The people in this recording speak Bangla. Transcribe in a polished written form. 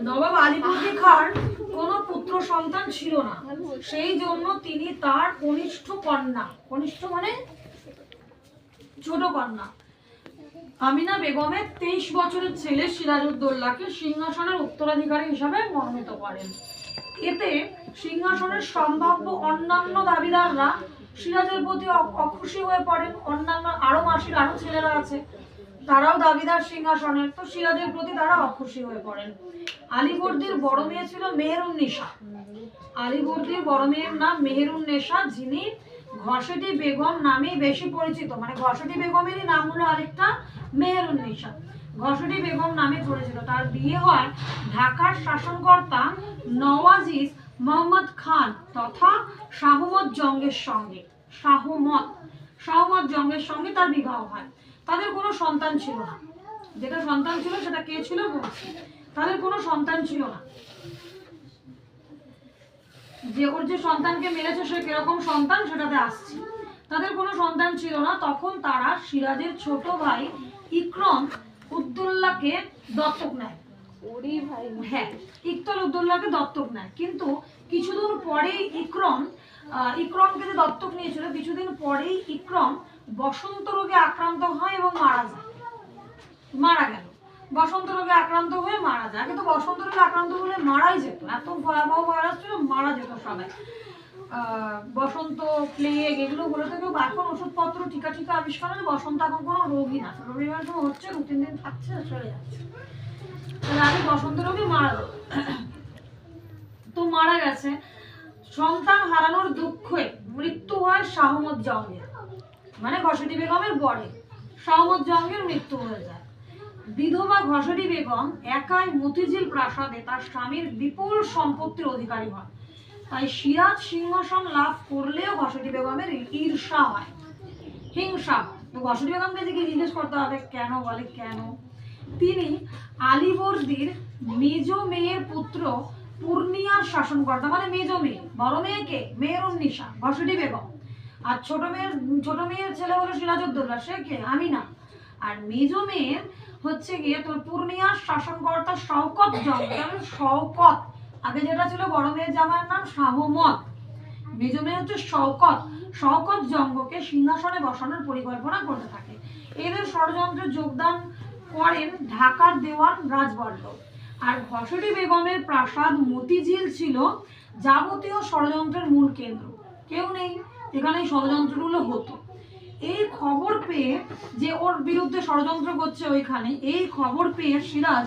নবাব আলীবর্দী খাঁর কোনো পুত্র সন্তান ছিল না, সেই জন্য তিনি তার কনিষ্ঠ কন্যা, কনিষ্ঠ মানে ছোট কন্যা আমিনা বেগমের 23 বছরের ছেলে সিরাজউদ্দৌলাকে সিংহাসনের উত্তরাধিকারী হিসাবে মনোনীত করেন। এতে সিংহাসনের সম্ভাব্য অন্যান্য দাবিদাররা সিরাজের প্রতি অখুশি হয়ে পড়েন। অন্যান্য আরো মাসির আরো ছেলেরা আছে, তারাও দাবিদার সিংহাসনের, তো সিরাজের প্রতি তারা অখুশি হয়ে পড়েন। আলীবর্দীর বড় মেয়ে ছিল মেহেরুন্নেসা। আলীবর্দীর বড় মেয়ের নাম মেহেরুন্নেসা, যিনি ঘসেটি বেগম নামেই বেশি পরিচিত। মানে ঘসেটি বেগমেরই নাম হলো আরেকটা মেহেরুন্নেসা, ঘসেটি বেগম নামে পরিচিত। তার বিয়ে হয় ঢাকার শাসনকর্তা নওয়াজিজ মোহাম্মদ খান তথা শাহমত জঙ্গের সঙ্গে। শাহমত জঙ্গের সঙ্গে তার বিবাহ হয়। তাদের কোনো সন্তান ছিল না। যেটা সন্তান ছিল সেটা কে ছিল বলছি, তাদের কোনো সন্তান ছিল না। যে ওর যে সন্তানকে মেরেছে সে কিরকম সন্তান সেটাতে আসছি। তাদের কোনো সন্তান ছিল না। তখন তারা সিরাজের ছোট ভাই ইকরম উদ্দৌলাকে দত্তক নেয়। হ্যাঁ, ইকতল উদ্দৌলাকে দত্তক নেয়। কিন্তু কিছুদিন পরেই ইকরমকে যে দত্তক নিয়েছিল, কিছুদিন পরেই ইকরম বসন্ত রোগে আক্রান্ত হয় এবং মারা গেল। বসন্ত রোগে আক্রান্ত হয়ে মারা যায়। আগে তো বসন্ত রোগে আক্রান্ত হলে মারাই যেত, এত ভয়াবহ ভাইরাস ছিল, মারা যেত সবাই। বসন্ত, প্লেগ এগুলো হলে তো কেউ এখন ওষুধপত্র টিকা আবিষ্কার হলে বসন্ত এখন কোনো রোগই না, রবিবার হচ্ছে 2-3 দিন থাকছে চলে যাচ্ছে। আগে বসন্ত রোগে মারা যেত, তো মারা গেছে। সন্তান হারানোর দুঃখে মৃত্যু হয় শাহমত জঙ্গের, মানে ঘসেটি বেগমের বরে শাহমত জঙ্গের মৃত্যু হয়ে যায়। বিধবা ঘসেটি বেগম একাই মতিঝিল প্রাসাদে তার স্বামীর বিপুল সম্পত্তির অধিকারী হন। তাই সিরাজ সিংহাসন লাভ করলেও ঘসেটি বেগমের ঈর্ষা হয়, হিংসা হয়। তো ঘসেটি বেগমকে যে জিজ্ঞেস করতে হবে কেন, বলে কেন? তিনি আলীবর্দীর মেজ মেয়ের পুত্র পূর্ণিয়ার শাসনকর্তা, মানে মেজ মেয়ে। বড় মেয়েকে মেহেরুন্নেসা, ঘসেটি বেগম। আর ছোট মেয়ের ছেলে হলো সিরাজউদ্দৌলা, সে কে? আমিনা। আর মেজ মেয়ের হচ্ছে গিয়ে তোর পূর্ণিয়ার শাসনকর্তা শওকত জঙ্গ। শওকত, আগে যেটা ছিল বড় মেয়ের জামাইয়ের নাম শাহমত, মেজ মেয়ে হচ্ছে শওকত জঙ্গকে সিংহাসনে বসানোর পরিকল্পনা করতে থাকে। এদের ষড়যন্ত্রে যোগদান করেন ঢাকার দেওয়ান রাজবল্লভ। আর ঘসেটি বেগমের প্রাসাদ মতিঝিল ছিল যাবতীয় ষড়যন্ত্রের মূল কেন্দ্র। কেউ নেই এখানে ষড়যন্ত্রগুলো হতো। এই খবর পেয়ে যে ওর বিরুদ্ধে ষড়যন্ত্র করছে ওইখানে, এই খবর পেয়ে সিরাজ